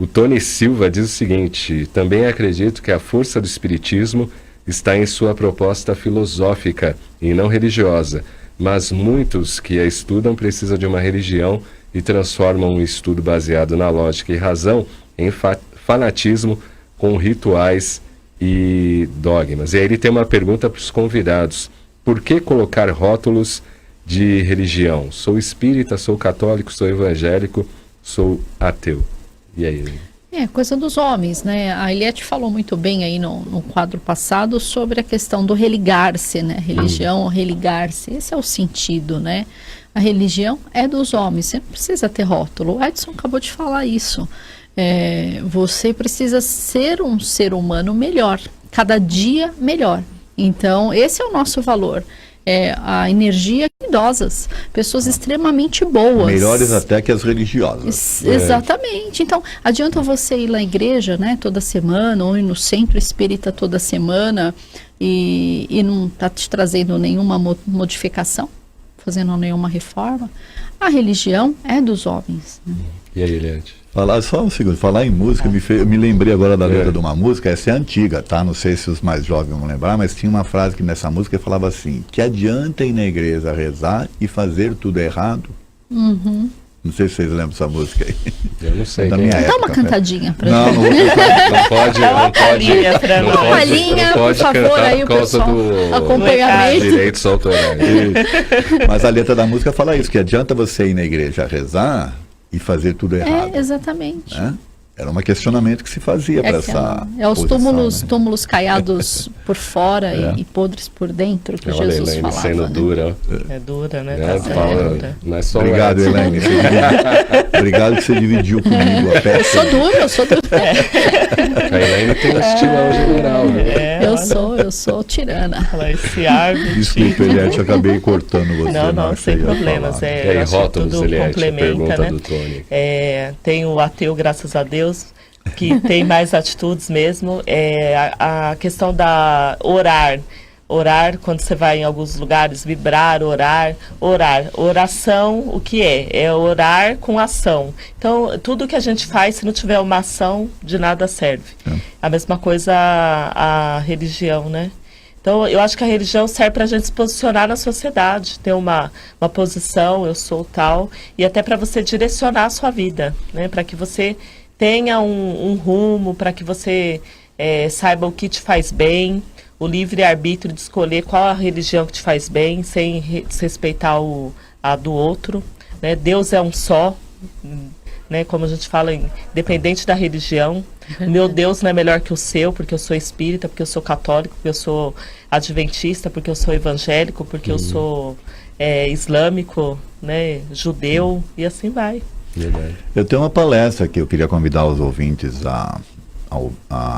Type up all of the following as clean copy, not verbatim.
O Tony Silva diz o seguinte: também acredito que a força do espiritismo está em sua proposta filosófica e não religiosa, mas muitos que a estudam precisam de uma religião e transformam um estudo baseado na lógica e razão em fanatismo com rituais e dogmas. E aí ele tem uma pergunta para os convidados: por que colocar rótulos de religião? Sou espírita, sou católico, sou evangélico, sou ateu. E aí? É coisa dos homens, né? A Eliette falou muito bem aí no quadro passado sobre a questão do religar-se, né? Religião, religar-se. Esse é o sentido, né? A religião é dos homens, você não precisa ter rótulo. O Edson acabou de falar isso. Você precisa ser um ser humano melhor, cada dia melhor. Então, esse é o nosso valor. A energia idosas, pessoas extremamente boas. Melhores até que as religiosas. Exatamente. Então, adianta você ir lá à igreja, né, toda semana, ou ir no centro espírita toda semana e não está te trazendo nenhuma modificação, fazendo nenhuma reforma. A religião é dos homens. Né? E aí, Eliette? Só um segundo, falar em música, eu me lembrei agora da letra de uma música, essa é antiga, tá? Não sei se os mais jovens vão lembrar, mas tinha uma frase que nessa música falava assim: que adianta ir na igreja rezar e fazer tudo errado? Uhum. Não sei se vocês lembram dessa música aí. Eu não sei. Dá uma cantadinha pra gente. Não pode. Não pode, por favor, aí o pessoal do acompanhamento. Direitos autorais. Mas a letra da música fala isso, que adianta você ir na igreja rezar e fazer tudo errado. Exatamente. Né? Era um questionamento que se fazia para essa os posição, túmulos caiados por fora e podres por dentro, que Jesus falava. Sendo dura. É dura, né? Não é só obrigado, Elaine. Obrigado que você dividiu comigo a peça. Eu sou dura. A Elaine tem um estilão general. Eu sou tirana. Esse árvore. Desculpa, Eliette, eu acabei cortando você. Não, sem problemas. Rótulos, Eliette, complementa, pergunta né? do Tony. Tem o ateu, graças a Deus, que tem mais atitudes mesmo. A questão da orar, quando você vai em alguns lugares, vibrar, orar. Oração, o que é? É orar com ação. Então, tudo que a gente faz, se não tiver uma ação, de nada serve. A mesma coisa a religião, né? Então, eu acho que a religião serve para a gente se posicionar na sociedade, ter uma posição, eu sou tal, e até para você direcionar a sua vida, né? Para que você tenha um rumo, para que você saiba o que te faz bem, o livre-arbítrio de escolher qual a religião que te faz bem, sem desrespeitar a do outro. Né? Deus é um só, né? Como a gente fala, independente da religião. Meu Deus não é melhor que o seu, porque eu sou espírita, porque eu sou católico, porque eu sou adventista, porque eu sou evangélico, porque eu sou islâmico, né? Judeu, e assim vai. Eu tenho uma palestra que eu queria convidar os ouvintes a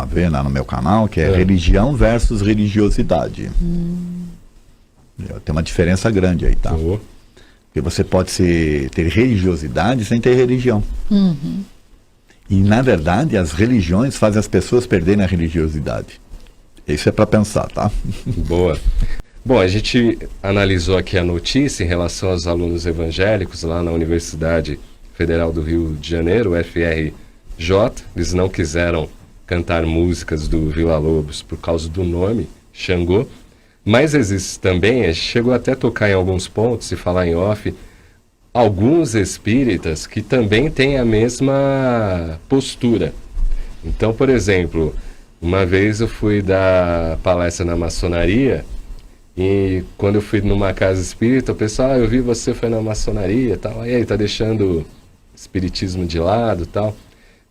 ver lá no meu canal, que é Religião versus Religiosidade. Tem uma diferença grande aí, tá? Porque você pode ter religiosidade sem ter religião. E, na verdade, as religiões fazem as pessoas perderem a religiosidade. Isso é para pensar, tá? Boa. Bom, a gente analisou aqui a notícia em relação aos alunos evangélicos lá na Universidade Federal do Rio de Janeiro, UFRJ. Eles não quiseram cantar músicas do Villa-Lobos por causa do nome, Xangô. Mas existe também, a gente chegou até a tocar em alguns pontos e falar em off, alguns espíritas que também têm a mesma postura. Então, por exemplo, uma vez eu fui dar palestra na maçonaria e quando eu fui numa casa espírita, o pessoal, eu vi você foi na maçonaria e tal, e aí, tá deixando espiritismo de lado e tal.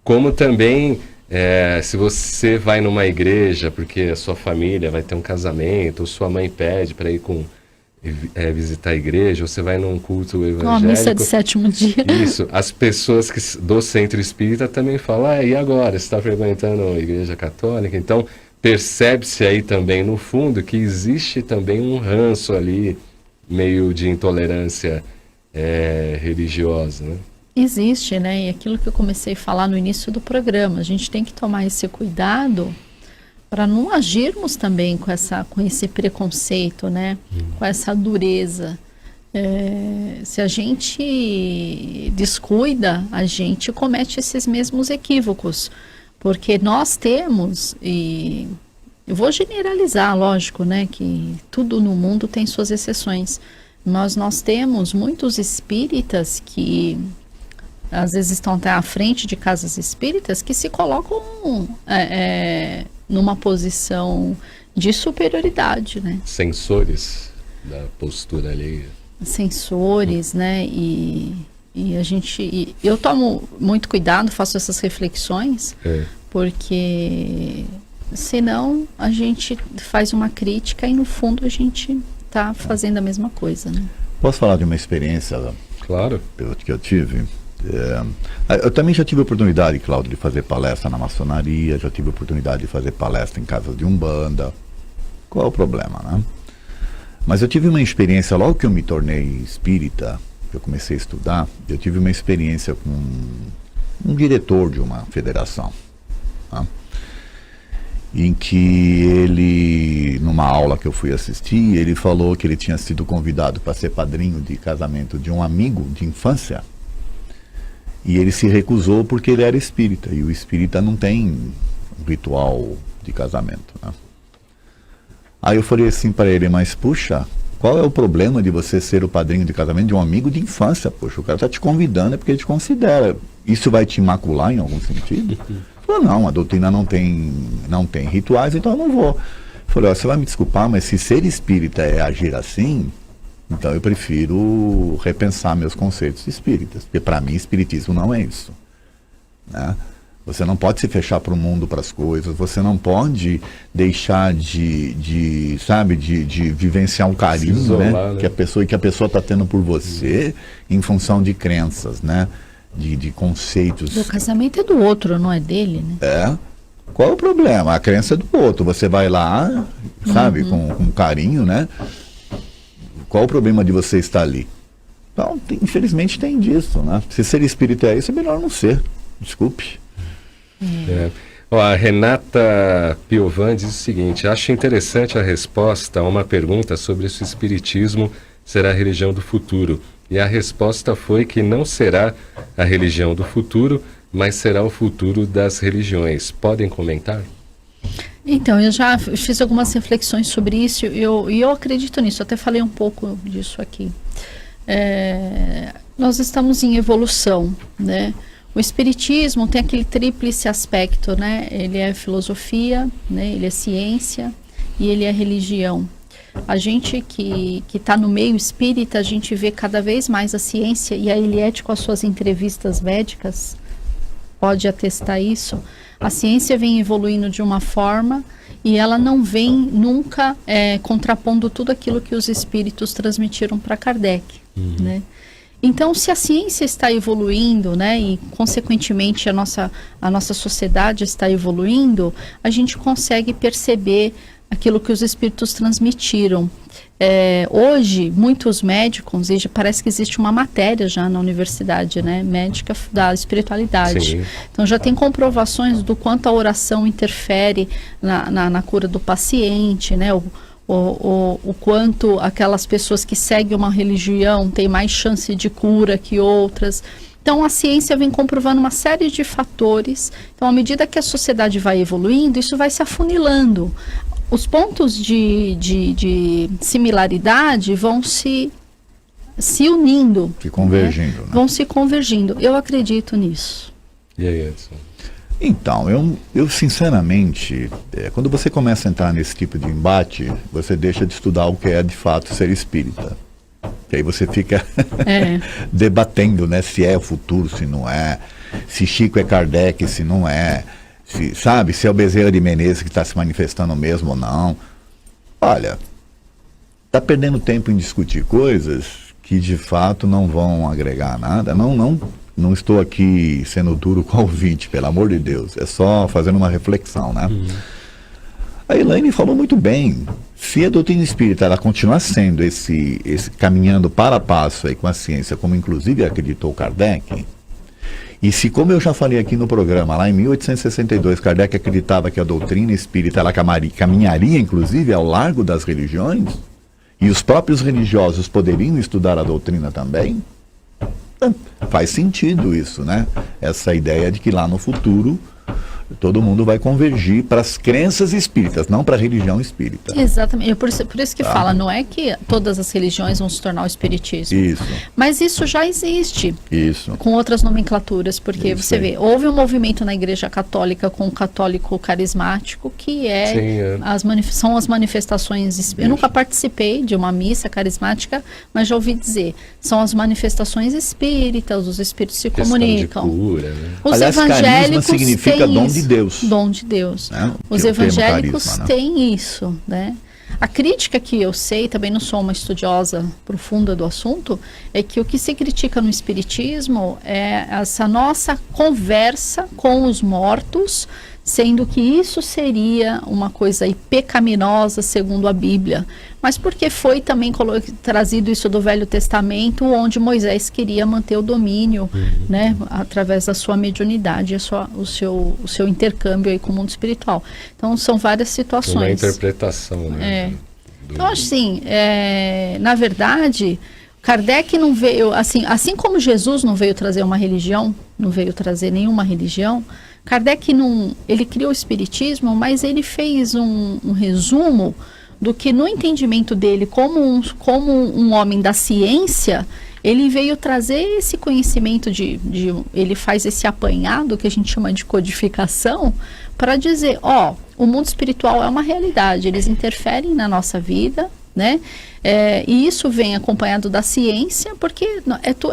Como também, se você vai numa igreja porque a sua família vai ter um casamento, ou sua mãe pede para ir visitar a igreja, ou você vai num culto evangélico. Uma missa de sétimo dia. Isso. As pessoas do centro espírita também falam, e agora? Você está frequentando a igreja católica? Então, percebe-se aí também, no fundo, que existe também um ranço ali, meio de intolerância religiosa, né? Existe, né? E aquilo que eu comecei a falar no início do programa, a gente tem que tomar esse cuidado para não agirmos também com esse preconceito, né? Com essa dureza. Se a gente descuida, a gente comete esses mesmos equívocos, porque nós temos, e eu vou generalizar, lógico, né, que tudo no mundo tem suas exceções, mas nós temos muitos espíritas que às vezes estão até à frente de casas espíritas que se colocam numa posição de superioridade, né? Sensores da postura alheia. Sensores, né? E eu tomo muito cuidado, faço essas reflexões, porque senão a gente faz uma crítica e no fundo a gente está fazendo a mesma coisa, né? Posso falar de uma experiência, Claro. que eu tive? Eu também já tive a oportunidade, Cláudio, de fazer palestra na maçonaria, já tive a oportunidade de fazer palestra em casas de Umbanda. Qual é o problema, né? Mas eu tive uma experiência, logo que eu me tornei espírita, que eu comecei a estudar, eu tive uma experiência com um diretor de uma federação, tá? Em que ele, numa aula que eu fui assistir, ele falou que ele tinha sido convidado para ser padrinho de casamento de um amigo de infância, e ele se recusou porque ele era espírita, e o espírita não tem um ritual de casamento, né? Aí eu falei assim para ele, mas puxa, qual é o problema de você ser o padrinho de casamento de um amigo de infância? Poxa, o cara está te convidando é porque ele te considera. Isso vai te macular em algum sentido? Ele falou, não, a doutrina não tem rituais, então eu não vou. Eu falei, ó, você vai me desculpar, mas se ser espírita é agir assim, então eu prefiro repensar meus conceitos espíritas, porque para mim espiritismo não é isso, né? Você não pode se fechar para o mundo, para as coisas, você não pode deixar de vivenciar um carinho, isolar, né? Que a pessoa está tendo por você em função de crenças, né? De conceitos. O casamento é do outro, não é dele, né? Qual é o problema? A crença é do outro. Você vai lá, sabe, com carinho, né? Qual o problema de você estar ali? Então, infelizmente tem disso, né? Se ser espírita é isso, é melhor não ser. Desculpe. Ó, a Renata Piovan diz o seguinte: acho interessante a resposta a uma pergunta sobre se o espiritismo será a religião do futuro. E a resposta foi que não será a religião do futuro, mas será o futuro das religiões. Podem comentar? Então, eu já fiz algumas reflexões sobre isso e eu acredito nisso, até falei um pouco disso aqui. Nós estamos em evolução, né? O espiritismo tem aquele tríplice aspecto, né? Ele é filosofia, né? Ele é ciência e ele é religião. A gente que está no meio espírita, a gente vê cada vez mais a ciência, e a Eliette, com as suas entrevistas médicas, pode atestar isso. A ciência vem evoluindo de uma forma e ela não vem nunca contrapondo tudo aquilo que os espíritos transmitiram para Kardec, né? Então, se a ciência está evoluindo, né, e consequentemente a nossa sociedade está evoluindo, a gente consegue perceber aquilo que os espíritos transmitiram. Hoje, muitos médicos, parece que existe uma matéria já na universidade, né, médica da espiritualidade. Sim. Então, já tem comprovações do quanto a oração interfere na cura do paciente, né, o quanto aquelas pessoas que seguem uma religião têm mais chance de cura que outras. Então, a ciência vem comprovando uma série de fatores. Então, à medida que a sociedade vai evoluindo, isso vai se afunilando. Os pontos de similaridade vão se unindo. Se convergindo, né? Vão se convergindo. Eu acredito nisso. E aí, Edson? Então, eu sinceramente, quando você começa a entrar nesse tipo de embate, você deixa de estudar o que é de fato ser espírita. Que aí você fica debatendo, né, se é o futuro, se não é, se Chico é Kardec, se não é, se é o Bezerra de Menezes que está se manifestando mesmo ou não. Olha, está perdendo tempo em discutir coisas que de fato não vão agregar nada. Não estou aqui sendo duro com o ouvinte, pelo amor de Deus. É só fazendo uma reflexão, né? A Elaine falou muito bem. Se a doutrina espírita ela continuar sendo esse caminhando para passo aí com a ciência, como inclusive acreditou Kardec, e se, como eu já falei aqui no programa, lá em 1862, Kardec acreditava que a doutrina espírita ela caminharia inclusive ao largo das religiões, e os próprios religiosos poderiam estudar a doutrina também, faz sentido isso, né? Essa ideia de que lá no futuro todo mundo vai convergir para as crenças espíritas, não para a religião espírita. Exatamente. Por isso que fala, não é que todas as religiões vão se tornar o espiritismo. Isso. Mas isso já existe. Isso. Com outras nomenclaturas, porque Isso você aí. vê, houve um movimento na Igreja Católica com o católico carismático, que são as manifestações. Eu nunca participei de uma missa carismática, mas já ouvi dizer, são as manifestações espíritas, os espíritos se Questão comunicam. de cura, né? Os Aliás, evangélicos carisma significa têm dom isso. de Deus. Dom de Deus. Né? Os Que é o termo evangélicos carisma, né? têm isso, né? A crítica que eu sei, também não sou uma estudiosa profunda do assunto, é que o que se critica no espiritismo é essa nossa conversa com os mortos, sendo que isso seria uma coisa aí pecaminosa segundo a Bíblia. Mas porque foi também trazido isso do Velho Testamento, onde Moisés queria manter o domínio, né, através da sua mediunidade, o seu intercâmbio aí com o mundo espiritual. Então são várias situações. Uma interpretação, né? Então, assim, na verdade, Kardec não veio, assim como Jesus não veio trazer uma religião, não veio trazer nenhuma religião, Kardec ele criou o espiritismo, mas ele fez um resumo do que no entendimento dele, como um homem da ciência, ele veio trazer esse conhecimento ele faz esse apanhado que a gente chama de codificação, para dizer, o mundo espiritual é uma realidade, eles interferem na nossa vida, né? E isso vem acompanhado da ciência, porque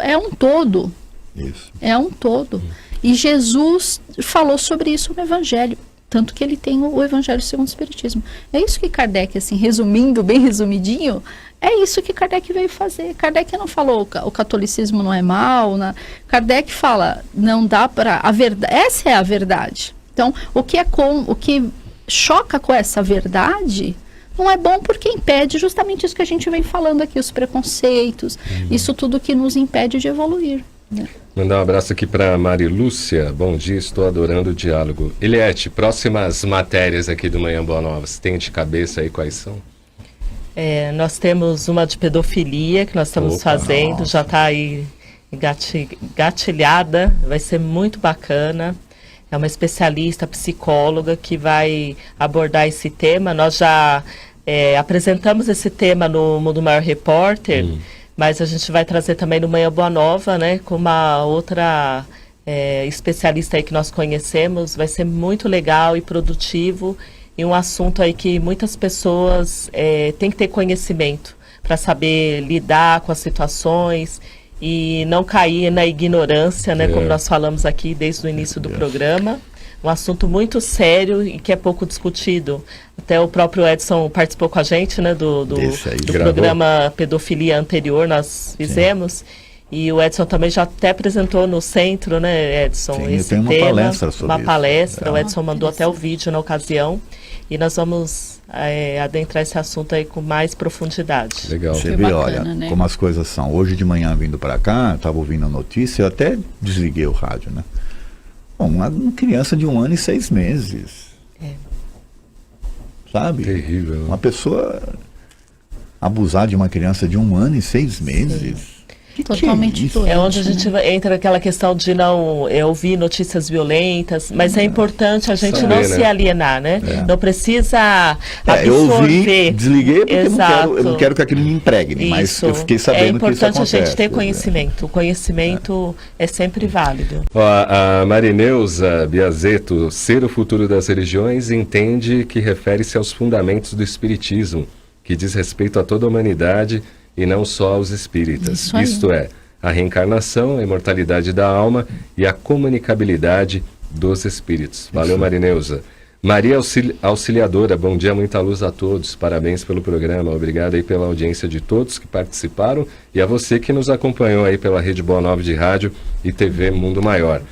é um todo. Isso. É um todo. E Jesus falou sobre isso no Evangelho, tanto que ele tem o Evangelho segundo o Espiritismo. É isso que Kardec, assim, resumindo, bem resumidinho, é isso que Kardec veio fazer. Kardec não falou o catolicismo não é mal, Kardec fala, não dá para... Essa é a verdade. Então, o que choca com essa verdade não é bom, porque impede justamente isso que a gente vem falando aqui, os preconceitos, isso tudo que nos impede de evoluir. Né? Mandar um abraço aqui para Mari Lúcia. Bom dia, estou adorando o diálogo. Eliette, próximas matérias aqui do Manhã Boa Nova, você tem de cabeça aí quais são? Nós temos uma de pedofilia que nós estamos fazendo, já está aí gatilhada, vai ser muito bacana. É uma especialista, psicóloga, que vai abordar esse tema. Nós já apresentamos esse tema no Mundo Maior Repórter, mas a gente vai trazer também no Manhã Boa Nova, né, com uma outra especialista aí que nós conhecemos. Vai ser muito legal e produtivo, e um assunto aí que muitas pessoas têm que ter conhecimento para saber lidar com as situações e não cair na ignorância, né, como nós falamos aqui desde o início do programa. Um assunto muito sério e que é pouco discutido. Até o próprio Edson participou com a gente, né, do programa Pedofilia anterior, nós fizemos. E o Edson também já até apresentou no centro, né, Edson? Sim, esse tem uma tema, palestra sobre uma palestra. isso. O Edson mandou até o vídeo na ocasião. E nós vamos adentrar esse assunto aí com mais profundidade. Legal. Você Que vê, bacana, olha, né? como as coisas são. Hoje de manhã, vindo para cá, eu estava ouvindo a notícia, eu até desliguei o rádio, né? Bom, uma criança de 1 ano e 6 meses. Sabe? Terrível. Uma pessoa abusar de uma criança de 1 ano e 6 meses. Que Totalmente é isso? doente. É onde a gente entra naquela questão de não ouvir notícias violentas, mas é importante a gente Saber, não né? se alienar, né? Não precisa Eu ouvi, absorver. desliguei porque eu não Exato. quero que aquilo me impregne, mas Isso. eu fiquei sabendo que isso importante acontece. a gente ter conhecimento. O conhecimento é sempre válido. Ó, a Marineuza Biazeto, ser o futuro das religiões, entende que refere-se aos fundamentos do Espiritismo, que diz respeito a toda a humanidade e não só aos espíritas. Isso aí. Isto é, a reencarnação, a imortalidade da alma e a comunicabilidade dos espíritos. Valeu, Marineuza. Maria Auxiliadora, bom dia, muita luz a todos. Parabéns pelo programa. Obrigado aí pela audiência de todos que participaram e a você que nos acompanhou aí pela Rede Boa Nova de Rádio e TV Mundo Maior.